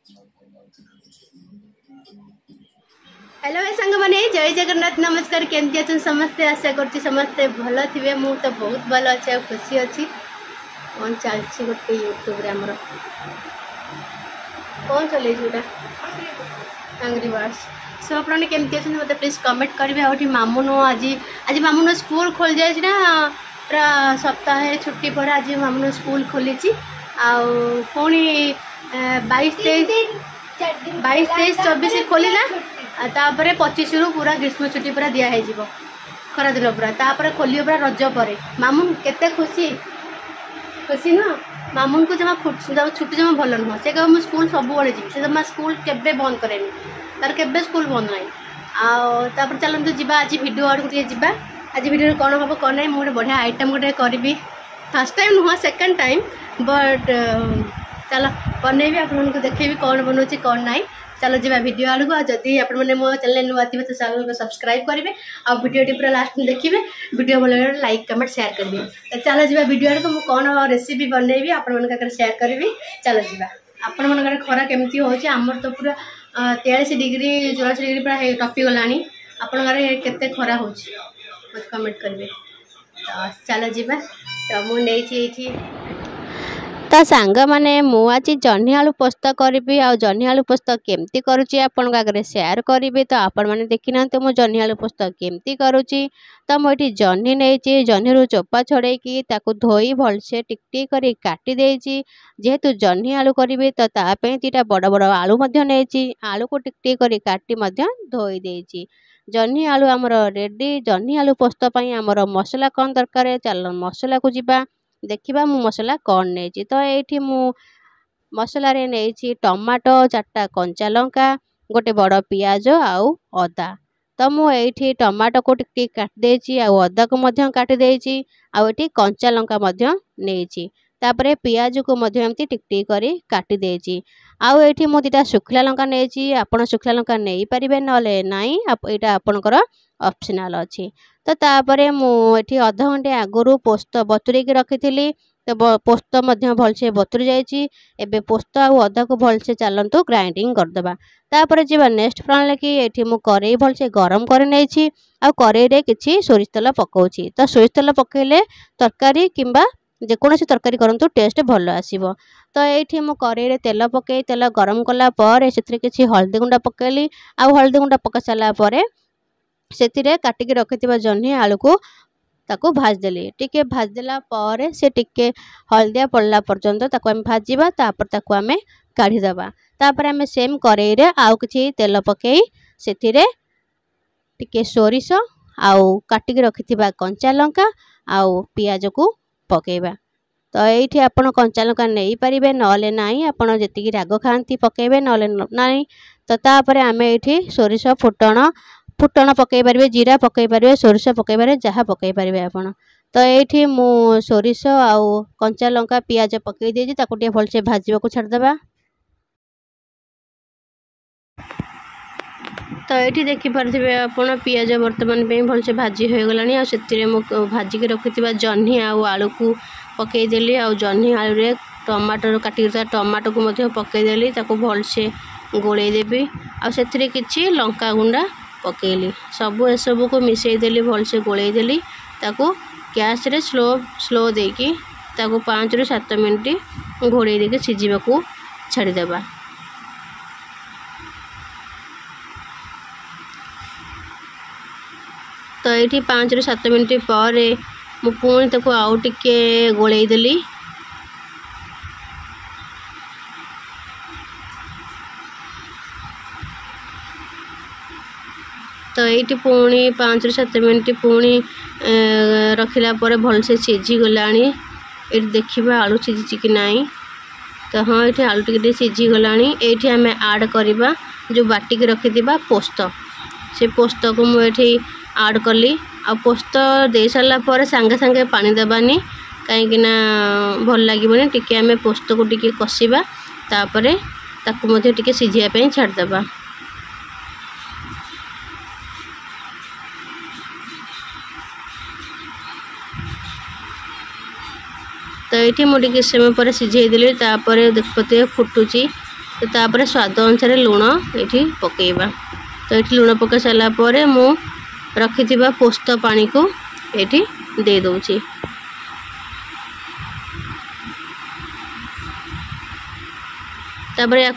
Hello ए सांग माने जय जगन्नाथ नमस्कार केमती अच्छे समस्ते आशा करती समस्ते भल थे मु तो बहुत भल अच्छे खुशी अच्छी कौन चलती गोटे यूट्यूब रे हमर कौन चले जोटा एंग्री बर्ड्स सो आपने केमती अच्छे मत प्लीज कमेंट करेंगे आउट मामुन आज आज मामुन स्कूल खोल जाए ना पूरा सप्ताह छुट्टी पर आज मामुन स्कूल खोली पुणी 22-23-24 खोलला तापर 25 रु पूरा ग्रीष्म छुट्टी पूरा दिखाई खरा दिन पूरा तापर खोलियो पूरा रज पर मामुन केते खुशी खुशी नुह मामुन को जमा छुट्टी जमा भल नुह से कह मुझे स्कूल सब बड़े जी से जमा स्कूल केबे बंद करेनि तार केबे स्कूल बंद ना आपर चलते जी आज वीडियो आड़ को जा आज वीडियो कौन हम कौन ना मुझे बढ़िया आइटम गोटे करी फर्स्ट टाइम नुह सेकेंड टाइम बट चलो बनैबी आपको देखेबी कौन बनाऊँ कौन ना चलो जी वीडियो आड़ को जदि आपने मो चैनल नुआ थे तो चैनल को सब्सक्राइब करेंगे आ वीडियो पूरा लास्ट में देखिए वीडियो भल लाइक कमेंट शेयर करेंगे तो चलो जी वीडियो आड़ को मुझे कौन रेसिपी बनैबी आपण शेयर करी चलो जी आपण मन खरा केमती होमर तो पूरा 43 डिग्री 44 डिग्री पूरा टपी गला आपण केते खरा हो कमेंट करेंगे तो चलो जी तो मुझे तो सांग मैंने आज जह्नी आलू पोस्त करी आ जह्नी आलू पोस्त केमती करुच्ची आपण आगे शेयर करी तो आपण मैंने देखी ना मु जह्नी आलू पोस्त केमती करुच्ची तो मुझे जह्नी नहीं जह्नी रू चोपा छड़ेकी धोई भलसे टिक करी काटी देची जेहेतु जह्नी आलू करी तो तापाई दीटा बड़ बड़ आलू नहीं आलू को टिक करी काटी धोई देची जह्नी आलू आमर रेडी जह्नी आलू पोस्त आमर मसला कौन दरकार चल मसला को जीवा देखा मु मसला कौन नहीं तो ये मसला रे नहीं टमाटो 4टा कंचा लंका गोटे बड़ पियाज आउ अदा तो मुझे टमाटो को टिक काटिदेची अदा को काटिदेची आउटी कंचा लंका नहीं तापरे पियाज को एमती टिक करी काटिदेची आउ ये मुझे दुटा शुखला लंका नहीं आपड़ शुखला लंका नहीं पारे ना यहाँ आपणकर ऑप्शनल अच्छी तो तापर मुझे अध घंटे आगु पोस्त बतुरे रखी तो पोस्त भलसे बतुरी जाइए पोस्त आधा को भलसे चलतु ग्राइंडिंग करदे तापर जी नेक्स्ट प्रणाली कि ये मुझे कड़े भलसे गरम कर नहीं कड़े किसी सोरिष तेल पकाउछि तो सोरिष तेल पकईले तरकारी किंबा जेकोसी तरकारी करंतु टेस्ट भल आसीबो तो ये मु कड़े तेल पकई तेल गरम कला पर से किसी हल्दी गुंडा पकईली आ हल्दी गुंडा पकई सारा पर से काटिकी रखिथिबा जह्नी आलू को ताको भाजदेली टिके भाजदेला पर से टिके हल्दिया पड़ला पर्यंत ताको आम भाजवा तापर ताको आम काढ़ीदबा तापर आम सेम कड़े आउ किछि तेल पकई से टिके सोरिष आउ काटिकी रखिथिबा कंचा लंका आउ पियाज को पकेबा तो ये आपड़ कंचा लंका नहीं पारे नले नाई आपड़ जी राग खाती पकेबे नले नाई तो तापर आम ये सोरिष फुटण पकई पारे जीरा पकई पारे सोरिष पकई पारे जहाँ पकई पारे आपड़ तो ये मु सोरिष आउ कंचा लंका पियाज पकई देजी ताको टिके भलसे भाजवा को छाड़देबा तो ये देखिपे आप पियाज बर्तमान भलसे भाजी हो गला से भाजिकी रखी जह्नी आलू को पकईदेली आ जह्नी आलू टमाटर काटिक टमाटो को पकईदेली भलसे गोलेदेवी आसे किसी लंका गुंडा पकईली सबू एसबू को मिसईदेली भलसे गोलेदेली गैस रे स्लो देकी 5 ରୁ 7 मिनट घोड़े देके सिझा छाड़देबा तो ये 5 ରୁ 7 मिनट पर मु पुणी ताको आउ टिके गोलेदेली तो ये पुणी 5 ରୁ 7 मिनट पुणी रखिला पर भलसे सिझी गला ये देखा आलू सिझी कि नाई तो हाँ ये आलू टिके सिझी गला ये आम आड करवा जो बाटिक रखी पोस्त से पोस्त को मुझे आड कली आ पोस्त दे सारा पर सांगे सांगे पानी देवानी कहीं भल लगे टिके आम पोस्त को टिके कषिबा तापर ताकू टिके सिझापी छाड़देबा तो ये मुझे किसी समय पर सिझेदेली देखते फुटुची तो तापर स्वाद अनुसार लुण ये पकेबा। तो ये लुण पकई सारापर मु रखि पोस्त पानी को ये दे दूची। तापर या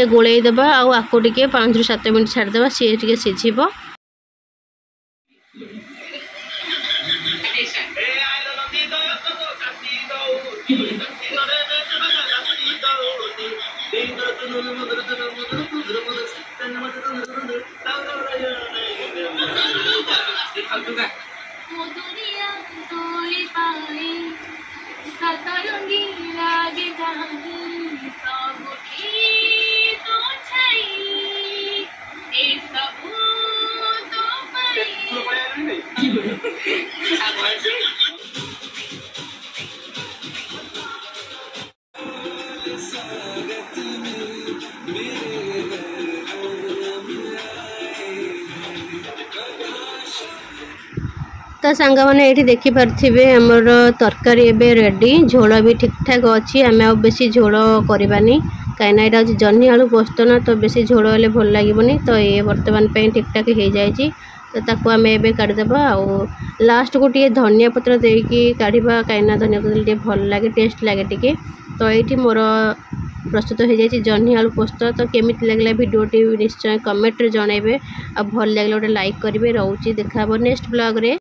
गोल देवा आपको टे 5 ରୁ 7 मिनट छाड़देवा सी टे सीझब। तो सांग मैंने ये देखिपे आमर तरकारी एवं रेडी झोल भी ठीक ठाक अच्छी। आम आ बेसी झोल करवानी कहीं यहाँ जह्नी आलू पोस्त ना तो बेसी झोल हेल्ले भल लगे। तो ये बर्तमान ठीक ठाक हो जाए। तो ताको आम ए काढ़ीदेवा आ लास्ट को टे धनिया पत्र देकी काढ़ा कहीं धनिया पत्र टे भल लगे टेस्ट लगे टे। तो ये मोर प्रस्तुत हो जाए जह्नी आलू पोस्त। तो केमी लगे भिडियोटी निश्चय कमेंट रे जनइबे आ भल लगे गोटे लाइक करेंगे। रोचे देखा नेक्स्ट ब्लॉग रे।